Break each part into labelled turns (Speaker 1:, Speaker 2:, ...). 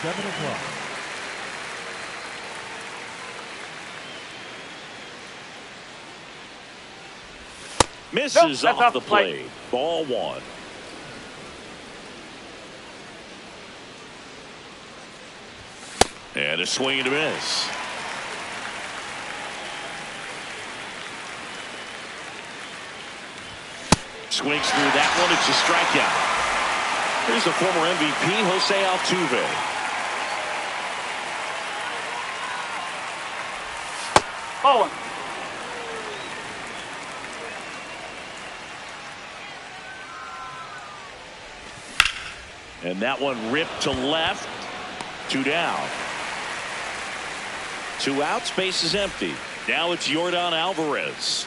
Speaker 1: 7 o'clock.
Speaker 2: Misses off the plate. Ball 1. And a swing and a miss. Swings through that one. It's a strikeout. Here's the former MVP, Jose Altuve.
Speaker 3: Oh.
Speaker 2: And that one ripped to left. 2 down. 2 outs, base is empty. Now it's Yordan Alvarez.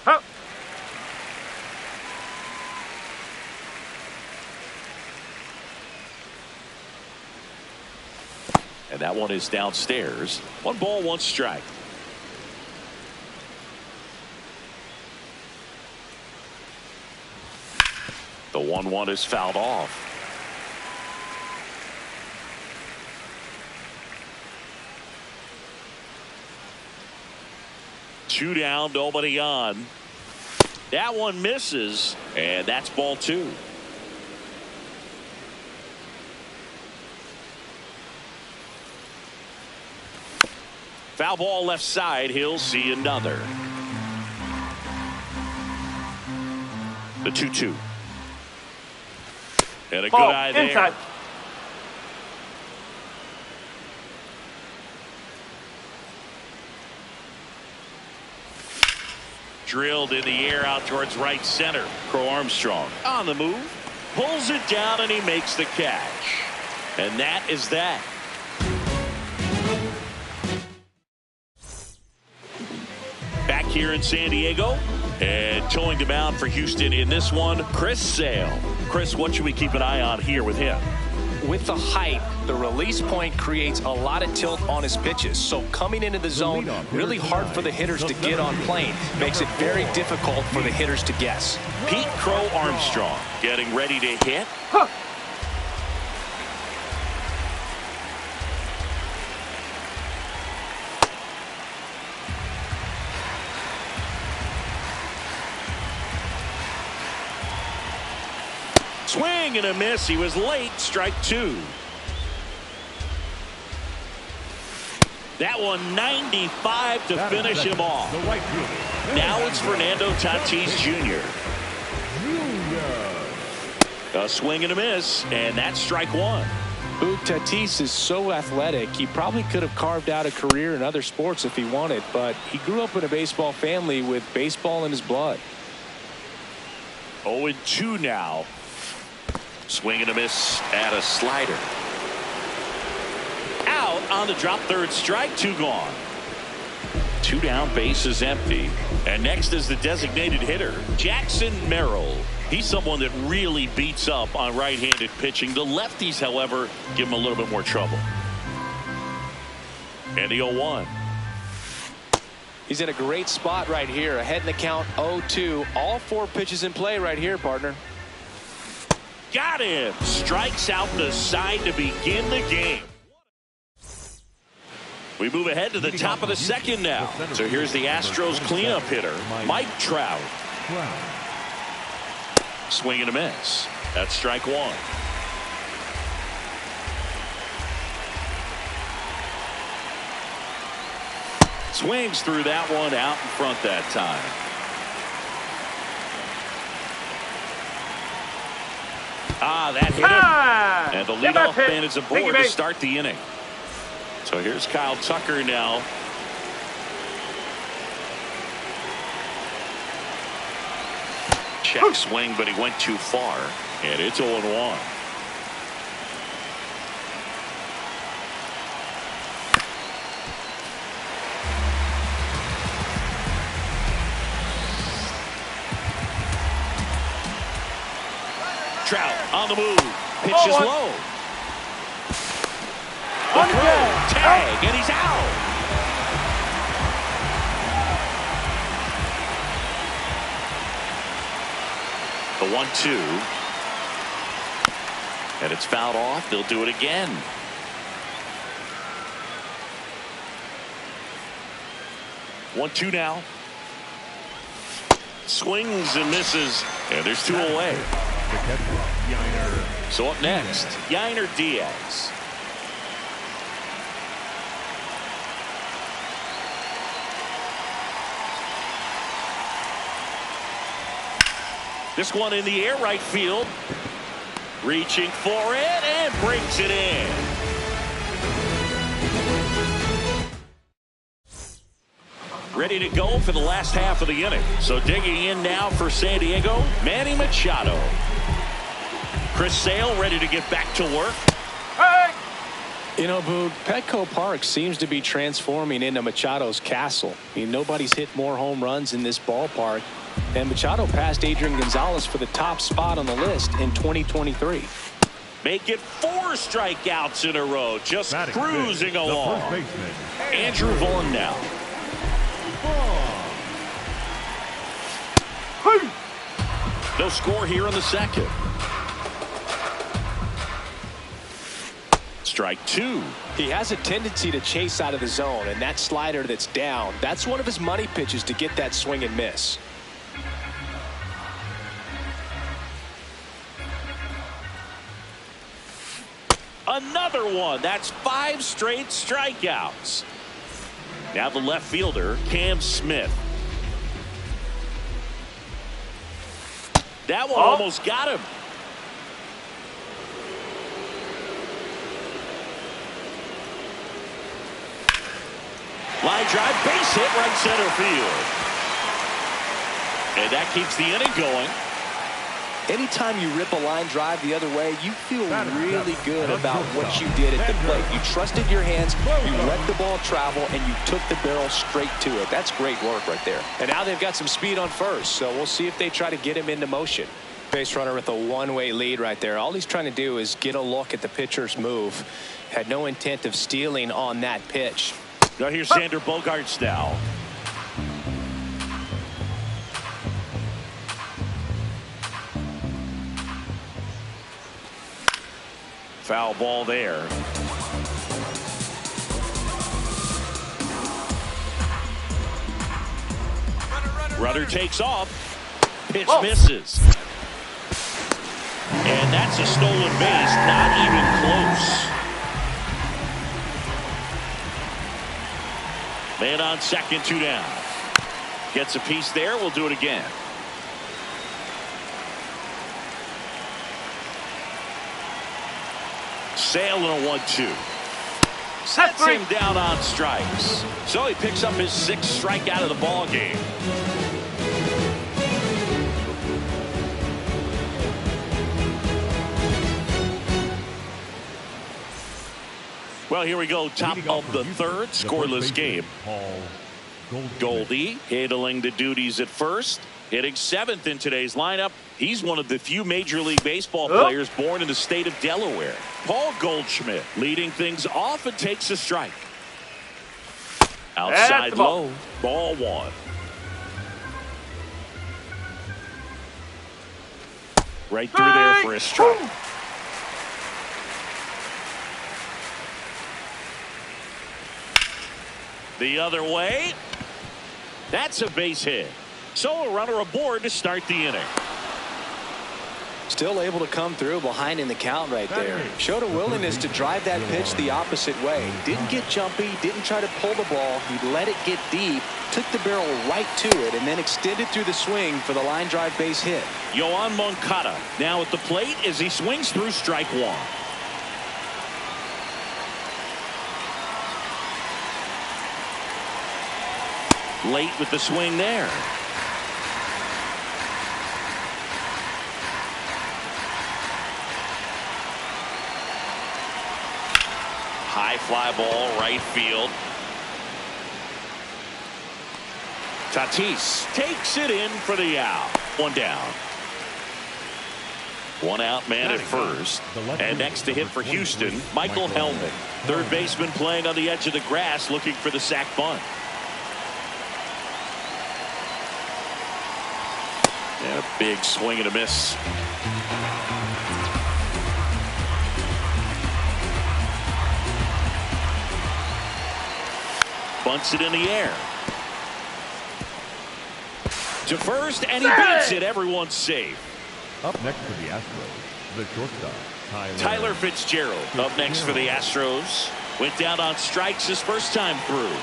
Speaker 3: Huh.
Speaker 2: And that one is downstairs. 1 ball, 1 strike. The 1-1 is fouled off. Two down, nobody on. That one misses, and that's ball 2. Foul ball left side. He'll see another. The 2-2. And a good eye there.
Speaker 3: Inside.
Speaker 2: Drilled in the air out towards right center. Crow Armstrong on the move. Pulls it down and he makes the catch. And that is that. Back here in San Diego. And towing the mound for Houston in this one, Chris Sale. Chris, what should we keep an eye on here with him?
Speaker 4: With the height, the release point creates a lot of tilt on his pitches. So coming into the zone, really hard for the hitters to get on plane. Makes it very difficult for the hitters to guess.
Speaker 2: Pete Crow Armstrong getting ready to hit.
Speaker 3: Huh.
Speaker 2: Swing and a miss. He was late. Strike 2. That one 95 to finish him off. Now it's Fernando Tatis Jr. A swing and a miss, and that's strike 1.
Speaker 4: Tatis is so athletic. He probably could have carved out a career in other sports if he wanted, but he grew up in a baseball family with baseball in his blood.
Speaker 2: 0-2 now. Swing and a miss at a slider. Out on the drop, 3rd strike, 2 gone. 2 down, base is empty. And next is the designated hitter, Jackson Merrill. He's someone that really beats up on right-handed pitching. The lefties, however, give him a little bit more trouble. And the 0-1.
Speaker 4: He's in a great spot right here. Ahead in the count, 0-2. All 4 pitches in play right here, partner.
Speaker 2: Got him. Strikes out the side to begin the game. We move ahead to the top of the 2nd now. So here's the Astros cleanup hitter, Mike Trout. Swing and a miss. That's strike 1. Swings through that one, out in front that time. That hit him. And the leadoff man is aboard to start the inning. So here's Kyle Tucker now. Check swing, but he went too far. And it's 0-1. Trout on the move. Pitches low. The throw, tag, and he's out. 1-2. And it's fouled off. They'll do it again. 1-2 now. Swings and misses. And there's 2 away. So up next, Yainer Diaz. This one in the air, right field. Reaching for it and brings it in. Ready to go for the last half of the inning. So digging in now for San Diego, Manny Machado. Chris Sale ready to get back to work.
Speaker 3: Hey!
Speaker 4: You know, Boog, Petco Park seems to be transforming into Machado's castle. I mean, nobody's hit more home runs in this ballpark. And Machado passed Adrian Gonzalez for the top spot on the list in 2023.
Speaker 2: Make it 4 strikeouts in a row. Just cruising along. Andrew Vaughn now. No score here in the second. Strike 2.
Speaker 4: He has a tendency to chase out of the zone, and that slider that's down, that's one of his money pitches to get that swing and miss.
Speaker 2: Another one. That's 5 straight strikeouts. Now the left fielder, Cam Smith. That one almost got him. Line drive, base hit, right center field. And that keeps the inning going.
Speaker 4: Anytime you rip a line drive the other way, you feel really good about what you did at the plate. You trusted your hands, you let the ball travel, and you took the barrel straight to it. That's great work right there. And now they've got some speed on first, so we'll see if they try to get him into motion. Base runner with a one-way lead right there. All he's trying to do is get a look at the pitcher's move. Had no intent of stealing on that pitch.
Speaker 2: Now here's Xander Bogaerts now. Foul ball there. Runner takes off. Pitch misses. And that's a stolen base. Not even close. Man on second, 2 down. Gets a piece there. We'll do it again. Sale in a 1-2. Sets him down on strikes. So he picks up his 6th strikeout of the ball game. Well, here we go. Top of the 3rd, scoreless game. Goldie handling the duties at first. Hitting 7th in today's lineup. He's one of the few Major League Baseball players born in the state of Delaware. Paul Goldschmidt leading things off and takes a strike. Outside low. Ball 1. Right through there for a strike. The other way. That's a base hit. So a runner aboard to start the inning.
Speaker 4: Still able to come through behind in the count right there. Showed a willingness to drive that pitch the opposite way. Didn't get jumpy, didn't try to pull the ball. He let it get deep, took the barrel right to it, and then extended through the swing for the line drive base hit.
Speaker 2: Yoan Moncada now at the plate as he swings through strike 1. Late with the swing there. High fly ball, right field. Tatis takes it in for the out. 1 down. 1 out, man at first. And next to hit for Houston, Michael Hellman. Third baseman playing on the edge of the grass looking for the sac bunt. Big swing and a miss. Bunts it in the air. To first, and he beats it. Everyone's safe.
Speaker 1: Up next for the Astros, the shortstop,
Speaker 2: Tyler Fitzgerald. Up next for the Astros. Went down on strikes his first time through.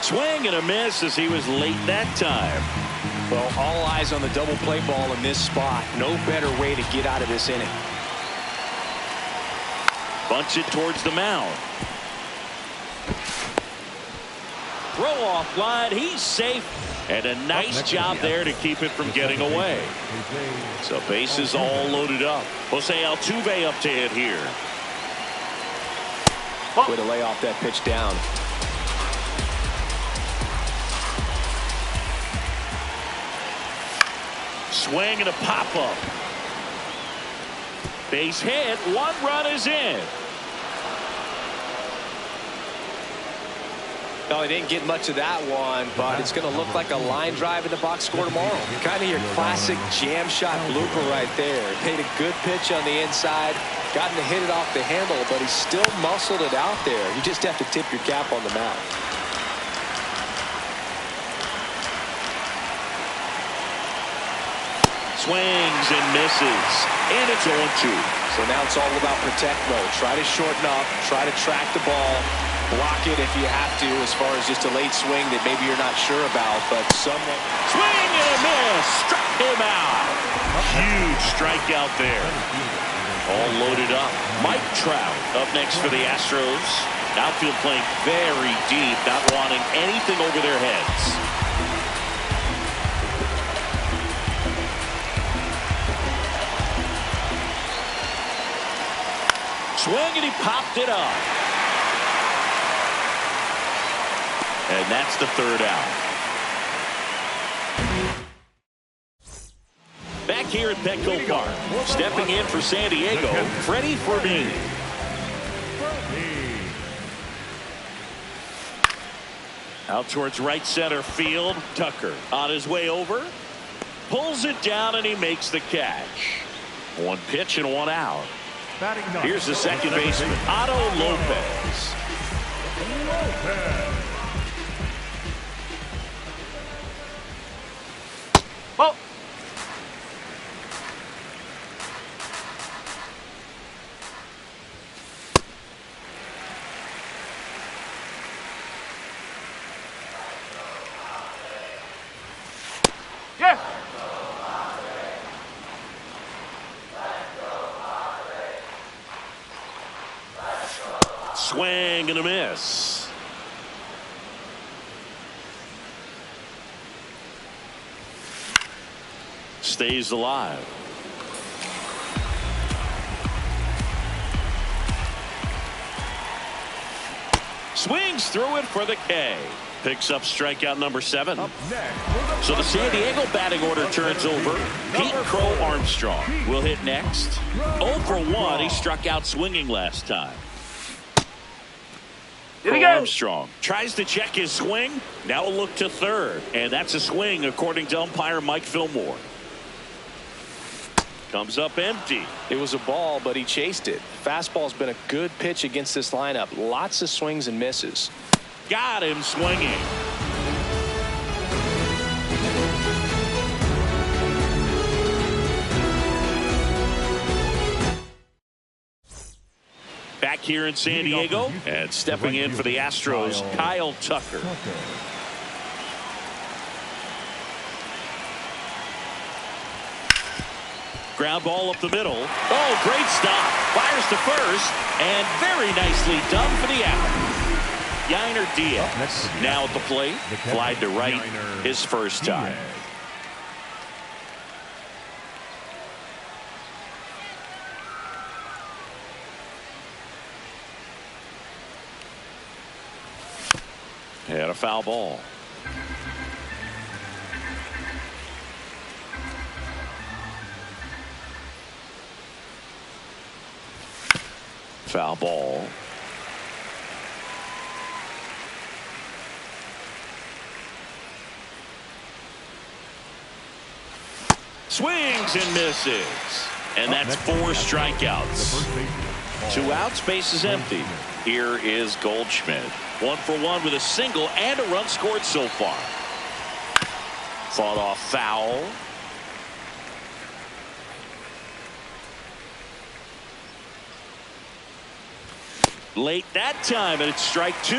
Speaker 2: Swing and a miss as he was late that time.
Speaker 4: Well, all eyes on the double play ball in this spot. No better way to get out of this inning.
Speaker 2: Bunts it towards the mound. Throw off line. He's safe. And a nice job there to keep it from getting away. So bases all loaded up. Jose Altuve up to hit here.
Speaker 4: Way to lay off that pitch down.
Speaker 2: Swing and a pop-up. Base hit. 1 run is in.
Speaker 4: No, he didn't get much of that one, but it's going to look like a line drive in the box score tomorrow. Kind of your classic jam shot blooper right there. Paid a good pitch on the inside, gotten to hit it off the handle, but he still muscled it out there. You just have to tip your cap on the mound.
Speaker 2: Swings and misses, and it's 0-2.
Speaker 4: So now it's all about protect mode. Try to shorten up, try to track the ball, block it if you have to, as far as just a late swing that maybe you're not sure about, but someone.
Speaker 2: Swing and a miss, struck him out. Huge strikeout there. All loaded up. Mike Trout up next for the Astros. Outfield playing very deep, not wanting anything over their heads. Swing and he popped it up. And that's the 3rd out. Back here at Petco Park, stepping in for San Diego, Freddie Fermin. Out towards right center field, Tucker on his way over. Pulls it down and he makes the catch. 1 pitch and 1 out. Here's the second baseman, Otto Lopez.
Speaker 3: Oh. Yeah.
Speaker 2: Swing and a miss. Stays alive. Swings through it for the K. Picks up strikeout number 7. So the San Diego batting order turns over. Pete Crow Armstrong will hit next. 0 for 1. He struck out swinging last time. Armstrong tries to check his swing. Now a look to third. And that's a swing according to umpire Mike Fillmore. Comes up empty.
Speaker 4: It was a ball, but he chased it. Fastball's been a good pitch against this lineup. Lots of swings and misses.
Speaker 2: Got him swinging. Back here in San Diego, and stepping in for the Astros, Kyle Tucker. Ground ball up the middle. Oh, great stop. Fires to first, and very nicely done for the out. Yainer Diaz now at the plate. Fly to right his first time. And a foul ball. Foul ball. Swings and misses. And that's 4 strikeouts. 2 outs, base is empty. Here is Goldschmidt. 1 for 1 with a single and a run scored so far. Fought off foul. Late that time, and it's strike 2.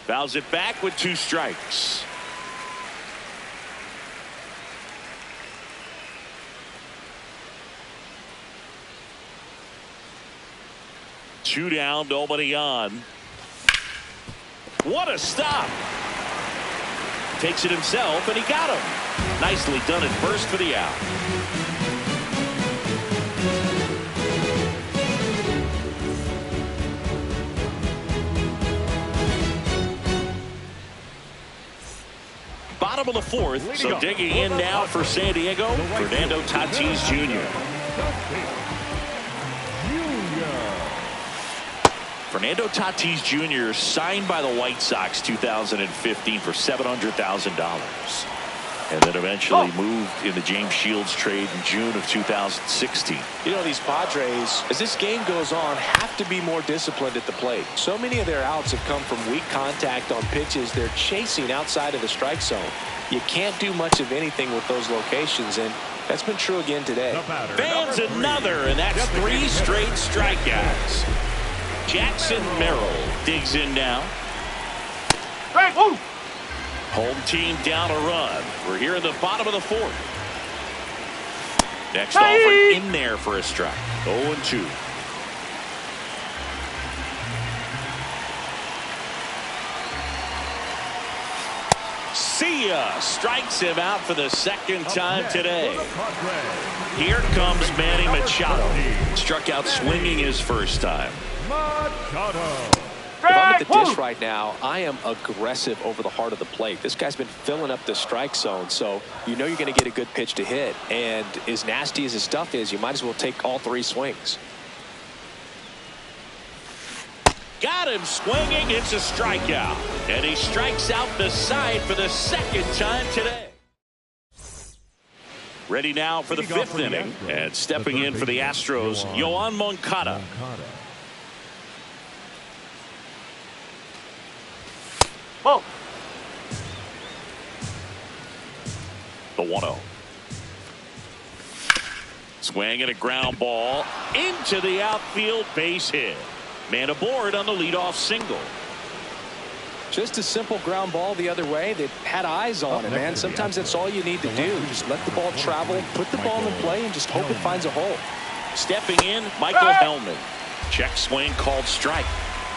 Speaker 2: Fouls it back with 2 strikes. Two down, nobody on. What a stop. Takes it himself, and he got him. Nicely done at first for the out. Bottom of the 4th, so digging in now for San Diego, Fernando Tatis Jr. Fernando Tatis Jr. signed by the White Sox 2015 for $700,000. And then eventually moved in the James Shields trade in June of 2016.
Speaker 4: You know, these Padres, as this game goes on, have to be more disciplined at the plate. So many of their outs have come from weak contact on pitches they're chasing outside of the strike zone. You can't do much of anything with those locations, and that's been true again today.
Speaker 2: Fans another, and that's 3 straight strikeouts. Jackson Merrill digs in now.
Speaker 3: Hey, woo!
Speaker 2: Home team down a run. We're here in the bottom of the 4th. Next
Speaker 3: Hey!
Speaker 2: offering in there for a strike. 0-2. See ya. Strikes him out for the 2nd time today. Here comes Manny Machado. Struck out swinging his first time.
Speaker 4: If I'm at the dish right now, I am aggressive over the heart of the plate. This guy's been filling up the strike zone, so you know you're going to get a good pitch to hit. And as nasty as his stuff is, you might as well take all 3 swings.
Speaker 2: Got him swinging. It's a strikeout. And he strikes out the side for the 2nd time today. Ready now for the 5th inning. And stepping in for the Astros, Yoan Moncada.
Speaker 3: Whoa.
Speaker 2: The 1-0. Swing and a ground ball into the outfield, base hit. Man aboard on the leadoff single.
Speaker 4: Just a simple ground ball the other way. They had eyes on it, man. Sometimes that's all you need to do. Just let the ball travel, put the ball in play, and just hope it finds a hole.
Speaker 2: Stepping in, Michael Hellman. Check swing called strike.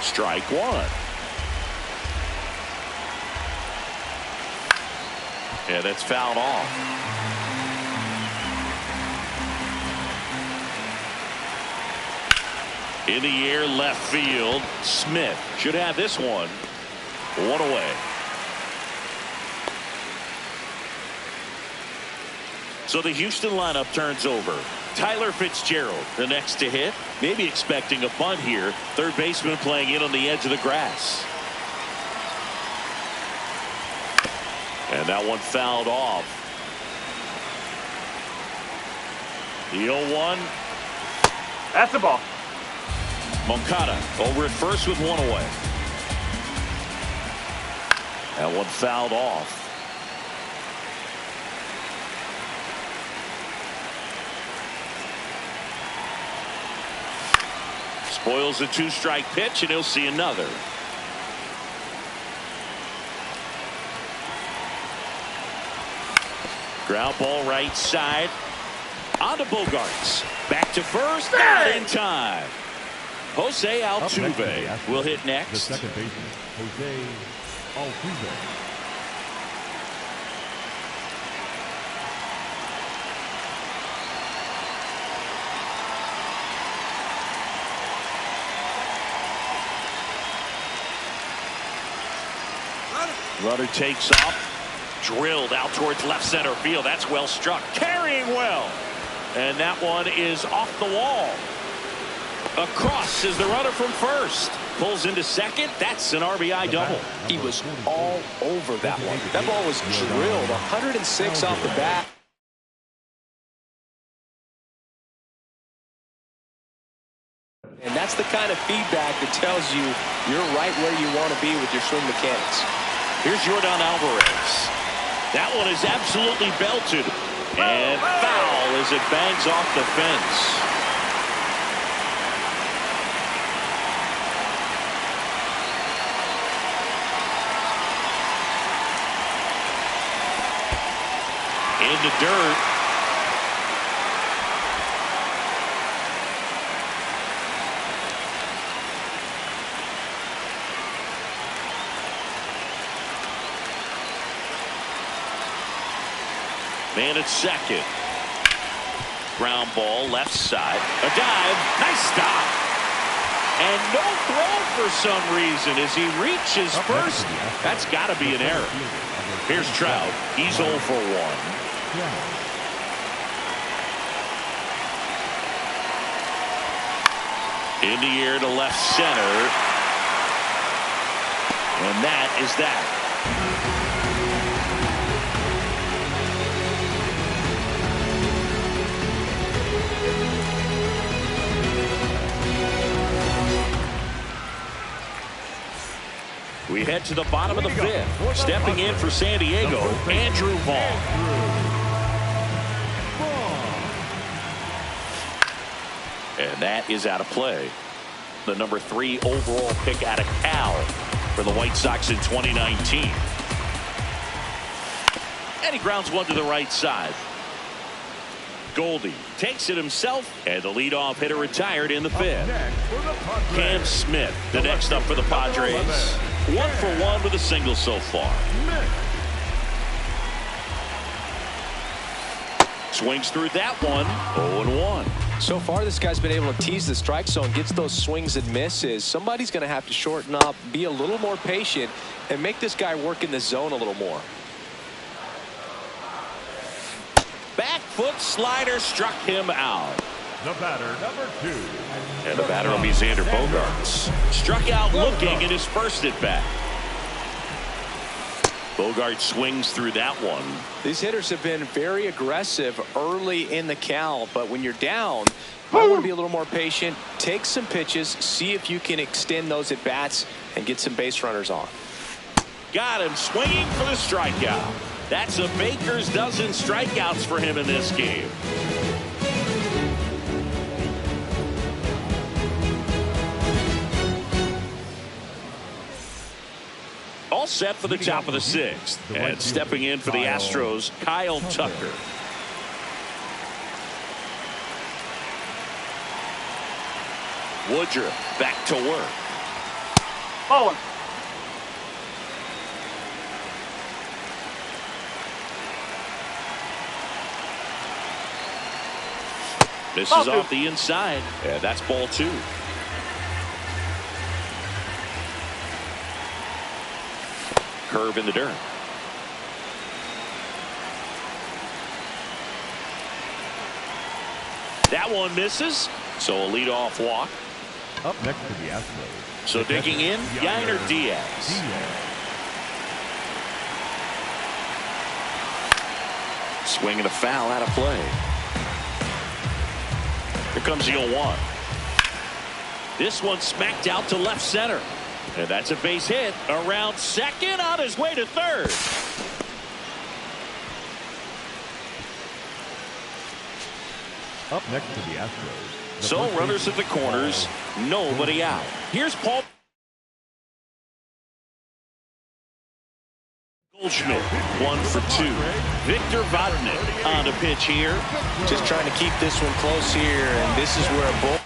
Speaker 2: Strike 1. Yeah, that's fouled off. In the air, left field. Smith should have this one. 1 away. So the Houston lineup turns over. Tyler Fitzgerald, the next to hit. Maybe expecting a bunt here. Third baseman playing in on the edge of the grass. And that one fouled off. The 0-1.
Speaker 3: That's the ball.
Speaker 2: Moncada over at first with 1 away. That one fouled off. Spoils a 2-strike pitch, and he'll see another. Ground ball right side. On to Bogarts. Back to first. Not in time. Jose Altuve will hit next.
Speaker 1: The second baseman, Jose Altuve.
Speaker 2: Runner takes off. Drilled out towards left center field. That's well struck. Carrying well. And that one is off the wall. Across is the runner from first. Pulls into second. That's an RBI double.
Speaker 4: He was all over that one. That ball was drilled 106 off the bat. And that's the kind of feedback that tells you you're right where you want to be with your swing mechanics.
Speaker 2: Here's Yordan Alvarez. That one is absolutely belted. And foul as it bangs off the fence. In the dirt. Man at second. Ground ball left side. A dive. Nice stop. And no throw for some reason as he reaches first. That's got to be an error. Here's Trout. He's 0 for 1. In the air to left center. And that is that. We head to the bottom of the fifth. Stepping in for San Diego, Andrew Vaughn. And that is out of play. The number 3 overall pick out of Cal for the White Sox in 2019. And he grounds one to the right side. Goldie takes it himself, and the leadoff hitter retired in the fifth. Cam Smith, the next up for the Padres. 1 for 1 with a single so far. Swings through that one. 0-1.
Speaker 4: So far, this guy's been able to tease the strike zone, gets those swings and misses. Somebody's going to have to shorten up, be a little more patient, and make this guy work in the zone a little more.
Speaker 2: Back foot slider struck him out.
Speaker 1: The batter, number 2.
Speaker 2: And the batter will be Xander Bogaerts. Struck out looking in his first at bat. Bogaerts swings through that one.
Speaker 4: These hitters have been very aggressive early in the count, but when you're down, you want to be a little more patient, take some pitches, see if you can extend those at bats and get some base runners on.
Speaker 2: Got him swinging for the strikeout. That's a baker's dozen strikeouts for him in this game. All set for the top of the sixth. And stepping in for the Astros, Kyle Tucker. Woodruff back to work.
Speaker 3: Bowling.
Speaker 2: This is off the inside. And that's ball 2. Curve in the dirt. That one misses. So a leadoff walk.
Speaker 1: Up next to the Astros.
Speaker 2: So digging in, Yainer Diaz. Swing and a foul out of play. Here comes the 0-1. This one smacked out to left center. And that's a base hit. Around second, on his way to third.
Speaker 1: Up next to the Astros.
Speaker 2: So runners at the corners, nobody out. Here's Paul Goldschmidt, 1 for 2. Victor Vodnik on the pitch here.
Speaker 4: Just trying to keep this one close here, and this is where a bull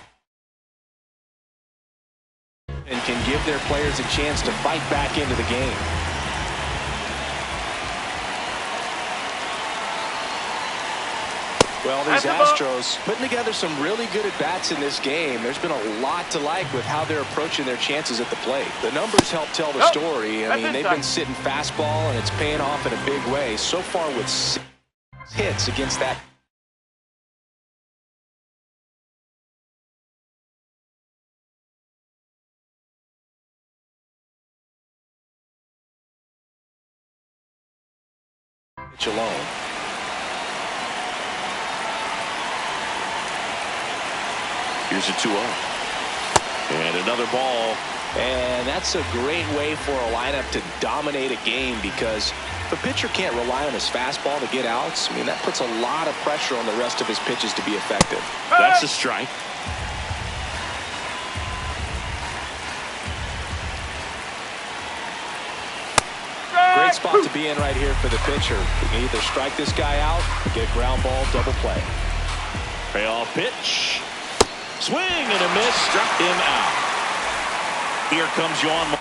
Speaker 4: and can give their players a chance to fight back into the game. Well, these Astros putting together some really good at-bats in this game. There's been a lot to like with how they're approaching their chances at the plate. The numbers help tell the story. I mean, they've been sitting fastball, and it's paying off in a big way. So far with 6 hits against that alone.
Speaker 2: Here's a 2-0. And another ball.
Speaker 4: And that's a great way for a lineup to dominate a game, because the pitcher can't rely on his fastball to get outs. I mean, that puts a lot of pressure on the rest of his pitches to be effective.
Speaker 2: That's a strike.
Speaker 4: Great spot to be in right here for the pitcher. You can either strike this guy out or get a ground ball, double play.
Speaker 2: Payoff pitch. Swing and a miss. Struck him out. Here comes Yon.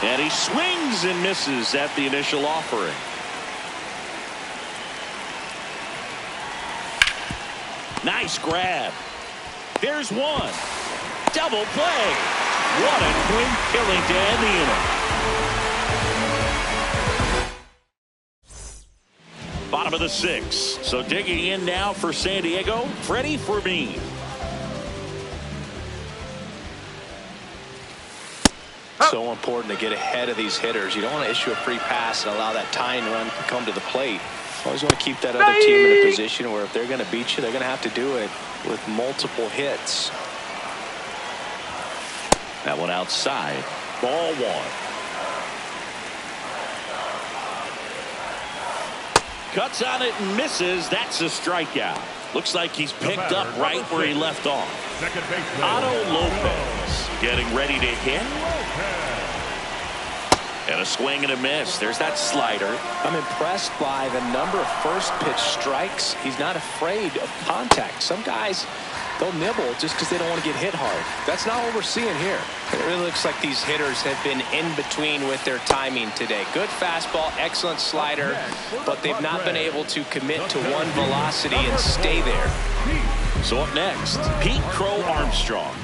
Speaker 2: And he swings and misses at the initial offering. Nice grab. There's one. Double play. What a quick killing to end the inning. Bottom of the 6th. So digging in now for San Diego, Freddie Fermin.
Speaker 4: So important to get ahead of these hitters. You don't want to issue a free pass and allow that tying run to come to the plate. Always want to keep that other team in a position where if they're going to beat you, they're going to have to do it with multiple hits.
Speaker 2: That one outside. Ball 1. Cuts on it and misses. That's a strikeout. Looks like he's picked up right where he left off. Otto Lopez getting ready to hit. And a swing and a miss. There's that slider.
Speaker 4: I'm impressed by the number of first pitch strikes. He's not afraid of contact. Some guys, they'll nibble just because they don't want to get hit hard. That's not what we're seeing here. It really looks like these hitters have been in between with their timing today. Good fastball, excellent slider, but they've not been able to commit to one velocity and stay there.
Speaker 2: So up next, Pete Crow Armstrong.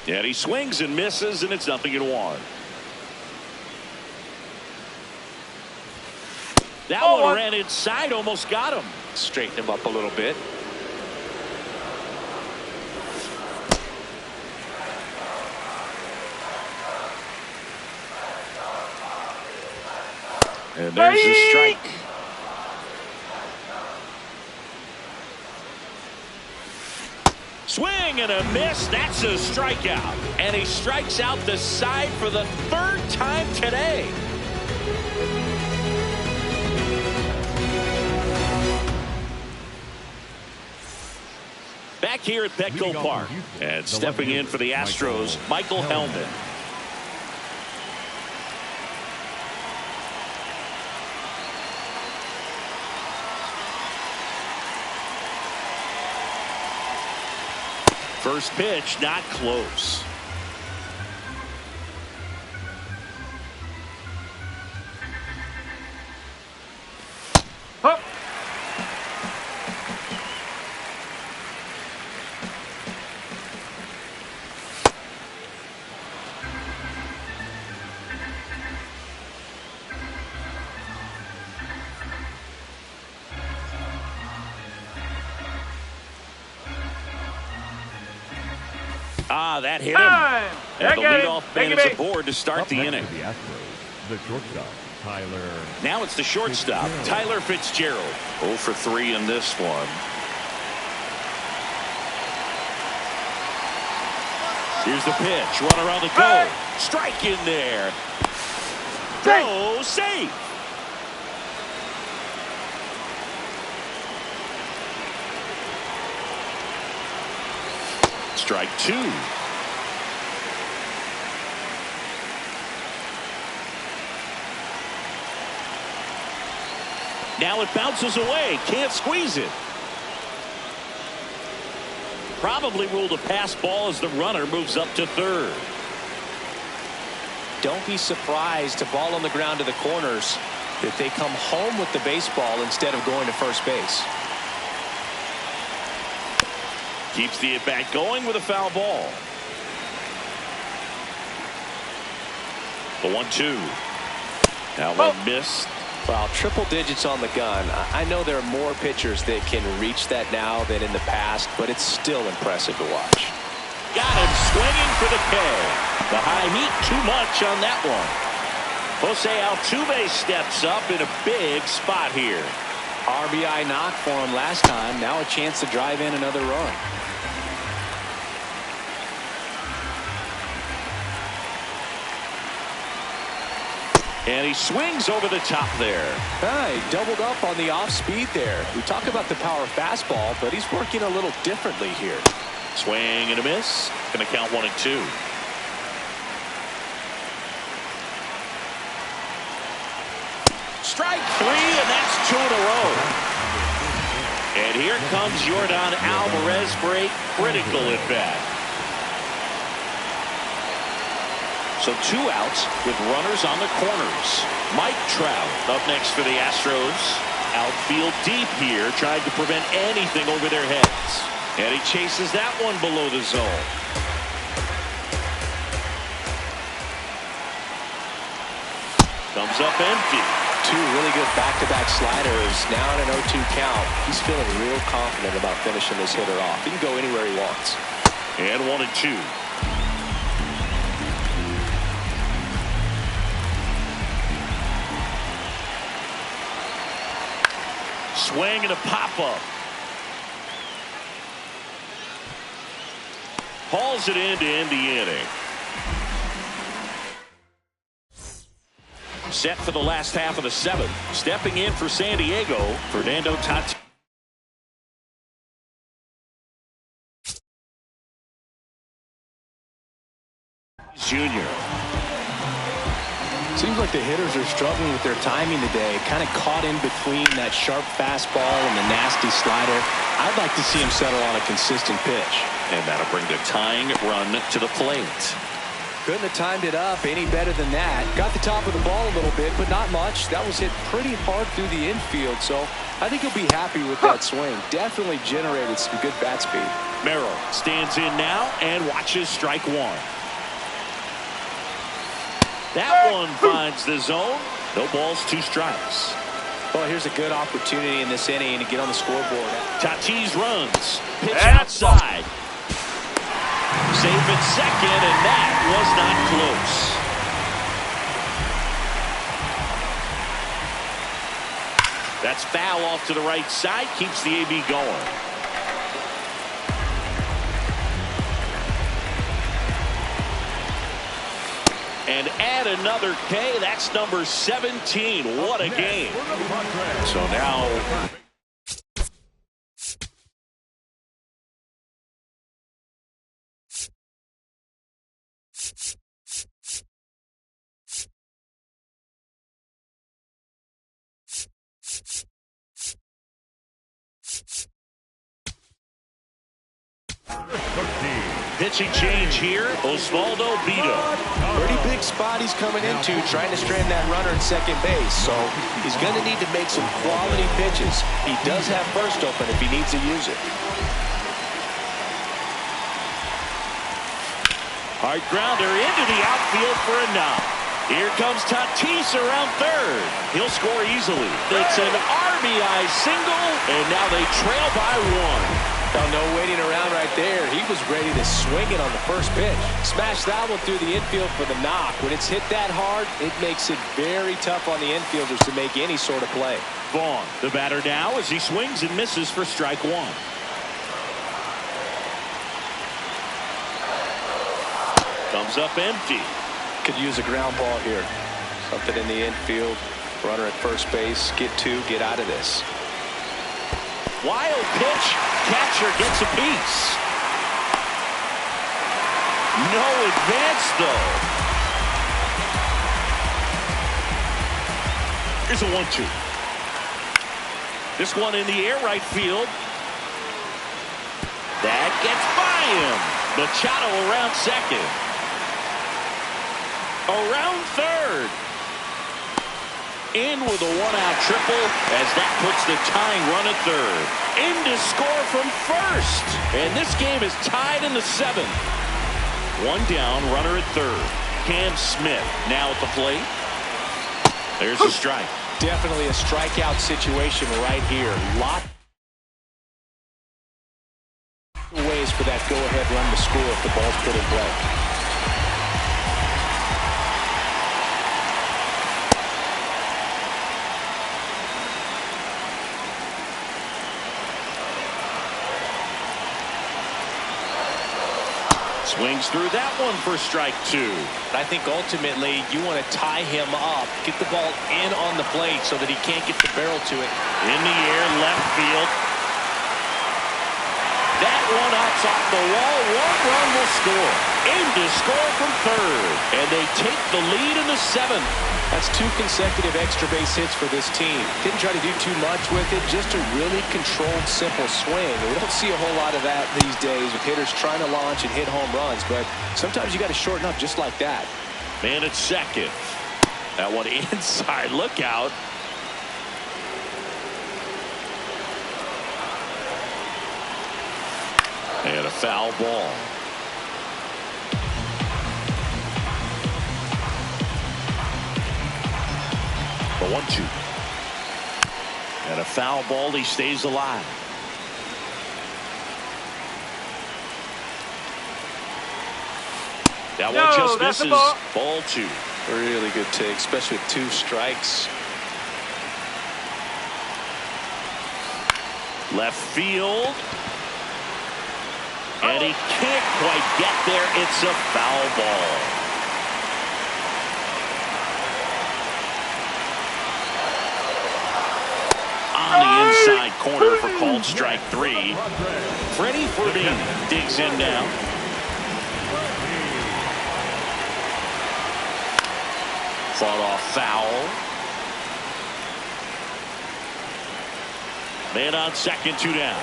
Speaker 2: And he swings and misses, and it's 0-1. That one ran inside, almost got him.
Speaker 4: Straighten him up a little bit.
Speaker 2: And there's the strike. Swing and a miss. That's a strikeout. And he strikes out the side for the 3rd time today. Back here at Petco Park. And stepping in for the Astros, Michael Hellman. First pitch, not close. That hit him. And the leadoff man is aboard to start the inning.
Speaker 1: The shortstop, Tyler.
Speaker 2: Now it's the shortstop, Tyler Fitzgerald. 0 for 3 in this one. Here's the pitch. Run around the goal. Strike in there. Throw safe. Strike 2. Now it bounces away. Can't squeeze it. Probably ruled a pass ball as the runner moves up to 3rd.
Speaker 4: Don't be surprised to ball on the ground to the corners if they come home with the baseball instead of going to first base.
Speaker 2: Keeps the at-bat going with a foul ball. The 1-2. That one missed.
Speaker 4: Well, triple digits on the gun. I know there are more pitchers that can reach that now than in the past, but it's still impressive to watch.
Speaker 2: Got him swinging for the K. The high heat too much on that one. Jose Altuve steps up in a big spot here.
Speaker 4: RBI knock for him last time. Now a chance to drive in another run.
Speaker 2: And he swings over the top there.
Speaker 4: He doubled up on the off speed there. We talk about the power fastball, but he's working a little differently here.
Speaker 2: Swing and a miss. Going to count 1-2. Strike 3, and that's 2 in a row. And here comes Yordan Alvarez for a critical at bat. So 2 outs with runners on the corners. Mike Trout up next for the Astros. Outfield deep here, trying to prevent anything over their heads. And he chases that one below the zone. Comes up empty.
Speaker 4: 2 really good back-to-back sliders. Now in an 0-2 count. He's feeling real confident about finishing this hitter off. He can go anywhere he wants.
Speaker 2: And 1-2. Swing and a pop-up. Hauls it in to end the inning. Set for the last half of the 7th. Stepping in for San Diego, Fernando Tatis Jr.
Speaker 4: Seems like the hitters are struggling with their timing today. Kind of caught in between that sharp fastball and the nasty slider. I'd like to see him settle on a consistent pitch.
Speaker 2: And that'll bring the tying run to the plate.
Speaker 4: Couldn't have timed it up any better than that. Got the top of the ball a little bit, but not much. That was hit pretty hard through the infield, so I think he'll be happy with that swing. Definitely generated some good bat speed.
Speaker 2: Merrill stands in now and watches strike 1. That one finds the zone. No balls, 2 strikes.
Speaker 4: Well, here's a good opportunity in this inning to get on the scoreboard.
Speaker 2: Tatis runs. Pitch outside. Safe at second, and that was not close. That's foul off to the right side. Keeps the AB going. And add another K. That's number 17. What a game. So now pitching change here. Osvaldo Vito.
Speaker 4: Pretty big spot he's coming into, trying to strand that runner at second base. So he's going to need to make some quality pitches. He does have first open if he needs to use it.
Speaker 2: Hard grounder into the outfield for a knock. Here comes Tatis around third. He'll score easily. It's an RBI single, and now they trail by 1.
Speaker 4: Oh, no waiting around right there. He was ready to swing it on the first pitch. Smash that one through the infield for the knock. When it's hit that hard, it makes it very tough on the infielders to make any sort of play.
Speaker 2: Vaughn, the batter now, as he swings and misses for strike 1. Comes up empty.
Speaker 4: Could use a ground ball here. Something in the infield. Runner at first base. Get 2. Get out of this.
Speaker 2: Wild pitch. Catcher gets a piece. No advance, though. Here's a 1-2. This one in the air, right field. That gets by him. Machado around second. Around third. In with a 1-out triple as that puts the tying run at third. In to score from first. And this game is tied in the 7th. 1 down, runner at third. Cam Smith now at the plate. There's a strike.
Speaker 4: Definitely a strikeout situation right here. Lot of ways for that go-ahead run to score if the ball's put in play.
Speaker 2: Swings through that one for strike two.
Speaker 4: I think ultimately you want to tie him up, get the ball in on the plate so that he can't get the barrel to it.
Speaker 2: In the air, left field. That one hops off the wall. One run will score. In to score from third. And they take the lead in the seventh.
Speaker 4: That's 2 consecutive extra base hits for this team. Didn't try to do too much with it, just a really controlled, simple swing. We don't see a whole lot of that these days with hitters trying to launch and hit home runs, but sometimes you got to shorten up just like that.
Speaker 2: Man at second. That one inside. Look out. And a foul ball. The 1-2. And a foul ball. He stays alive. That one just misses. Ball 2.
Speaker 4: Really good take, especially with 2 strikes.
Speaker 2: Left field. And he can't quite get there. It's a foul ball. On the inside corner for called strike 3. Freddie Freeman digs in now. Fought off foul. Man on second, 2 down.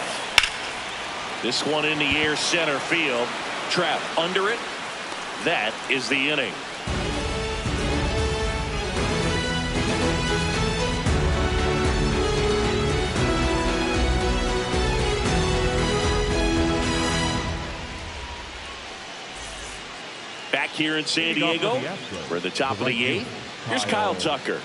Speaker 2: This one in the air, center field. Trap under it. That is the inning. Back here in San Diego, we're at the top of the 8th. Here's Kyle Tucker.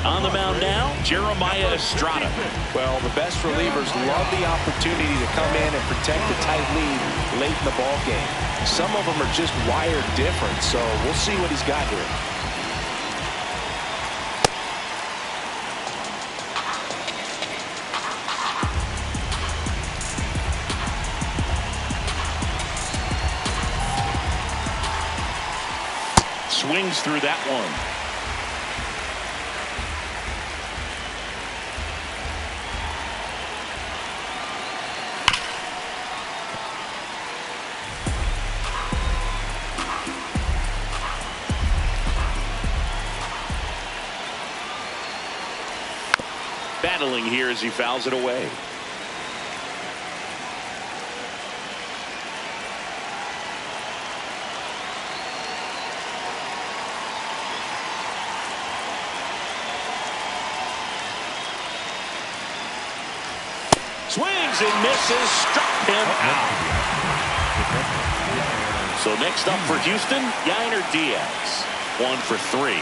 Speaker 2: On the mound now, Jeremiah Estrada.
Speaker 4: Well, the best relievers love the opportunity to come in and protect the tight lead late in the ball game. Some of them are just wired different, so we'll see what he's got here.
Speaker 2: Swings through that one. Battling here as he fouls it away. Swings and misses, struck him out. So next up for Houston, Yainer Diaz. 1 for 3.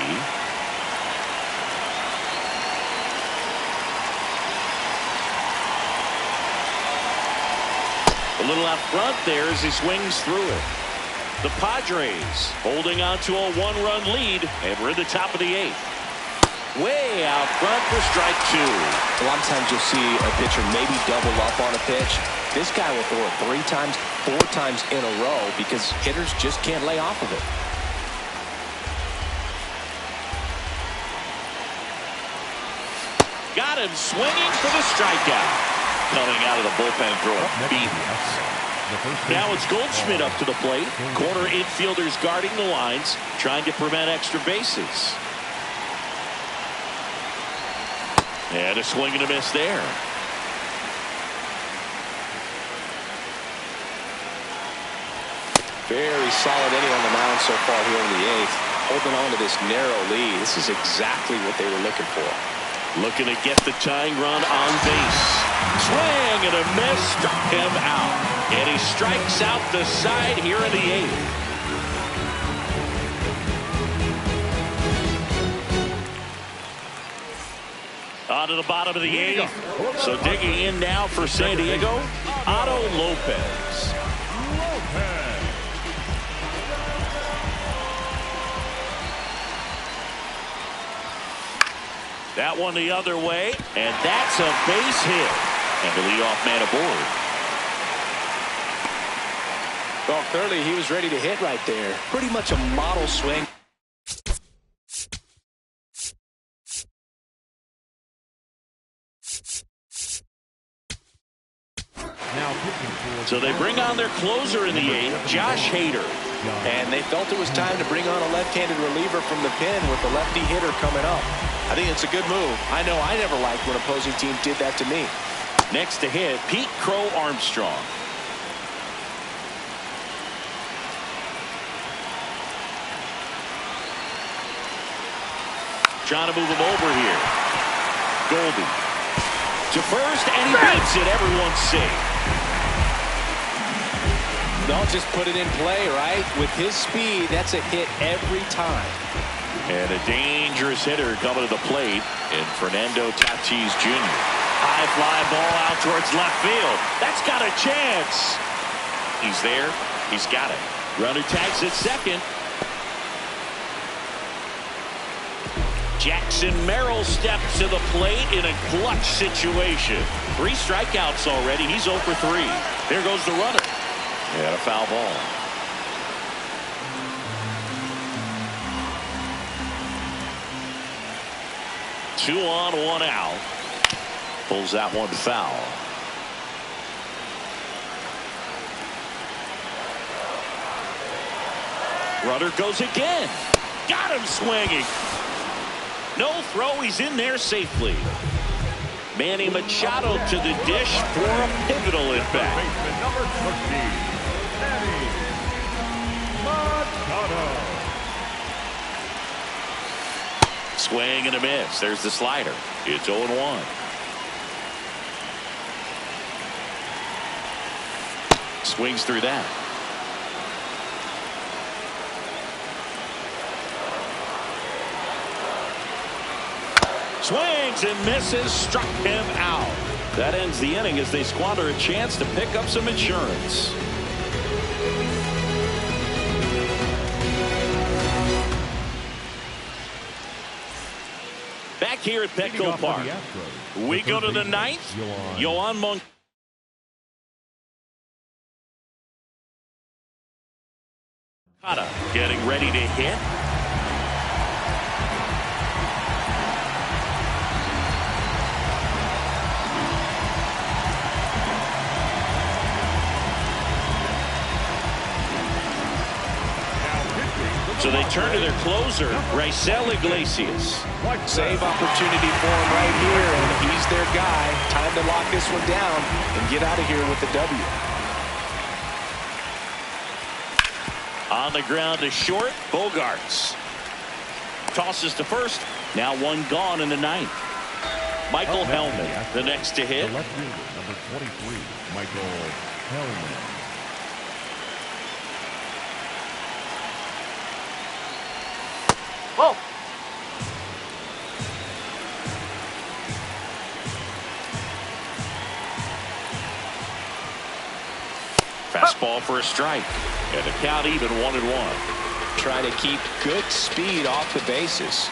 Speaker 2: A little out front there as he swings through it. The Padres holding on to a 1-run lead, and we're in the top of the 8th. Way out front for strike 2.
Speaker 4: A lot of times you'll see a pitcher maybe double up on a pitch. This guy will throw it 3 times, 4 times in a row because hitters just can't lay off of it.
Speaker 2: Got him swinging for the strikeout. Coming out of the bullpen throwing beat. Now it's Goldschmidt up to the plate. Corner infielders guarding the lines, trying to prevent extra bases. And a swing and a miss there.
Speaker 4: Very solid inning on the mound so far here in the 8th. holding on to this narrow lead. This is exactly what they were looking for.
Speaker 2: Looking to get the tying run on base. Swing and a miss, struck him out. And he strikes out the side here in the 8th. On to the bottom of the 8th. So digging in now for San Diego, Otto Lopez. That one the other way, and that's a base hit. And the leadoff man aboard.
Speaker 4: Well, clearly he was ready to hit right there. Pretty much a model swing.
Speaker 2: So they bring on their closer in the 8th, Josh Hader.
Speaker 4: And they felt it was time to bring on a left-handed reliever from the pen with the lefty hitter coming up. I think it's a good move. I know I never liked when opposing team did that to me.
Speaker 2: Next to hit, Pete Crow Armstrong. Trying to move him over here. Goldie to first, and he beats it. Everyone's safe.
Speaker 4: They'll just put it in play, right? With his speed, that's a hit every time.
Speaker 2: And a dangerous hitter coming to the plate in Fernando Tatis Jr. High fly ball out towards left field. That's got a chance. He's there. He's got it. Runner tags at second. Jackson Merrill steps to the plate in a clutch situation. 3 strikeouts already. He's 0 for 3. There goes the runner. And a foul ball. Two on, 1 out. Pulls that one foul. Runner goes again. Got him swinging. No throw. He's in there safely. Manny Machado to the dish for a pivotal at bat.
Speaker 1: Number 13.
Speaker 2: Swing and a miss. There's the slider. It's 0-1. Swings through that. Swings and misses. Struck him out. That ends the inning as they squander a chance to pick up some insurance. Back here at Petco Park, we go to the 9th. Yoan Moncada getting ready to hit. So they turn to their closer, Raisel Iglesias.
Speaker 4: Save opportunity for him right here, and he's their guy. Time to lock this one down and get out of here with the W.
Speaker 2: On the ground to short, Bogarts. Tosses to first. Now 1 gone in the 9th. Michael Hellman, the next to hit.
Speaker 1: The left fielder, number 23, Michael Hellman.
Speaker 3: Whoa.
Speaker 2: Fastball for a strike. And the count even 1-1.
Speaker 4: Trying to keep good speed off the bases.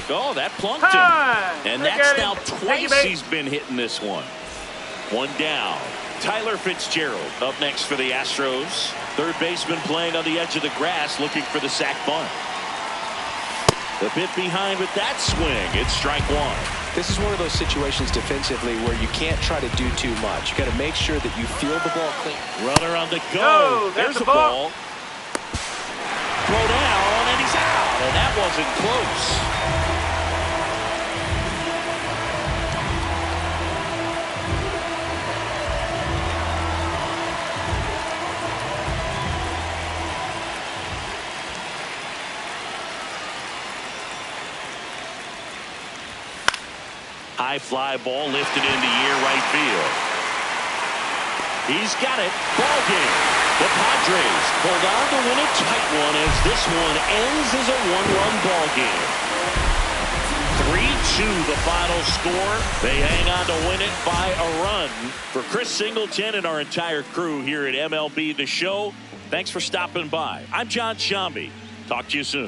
Speaker 2: Oh, that plunked him. And that's now twice he's been hitting this one. 1 down. Tyler Fitzgerald up next for the Astros. Third baseman playing on the edge of the grass looking for the sac bunt. The bit behind with that swing. It's strike 1.
Speaker 4: This is one of those situations defensively where you can't try to do too much. You got to make sure that you feel the ball clean.
Speaker 2: Runner on the go. There's a ball. Throw down, and he's out. And that wasn't close. High fly ball lifted into air right field. He's got it. Ball game. The Padres hold on to win a tight one as this one ends as a one-run ball game. 3-2 the final score. They hang on to win it by a run. For Chris Singleton and our entire crew here at MLB The Show, thanks for stopping by. I'm John Shambi. Talk to you soon.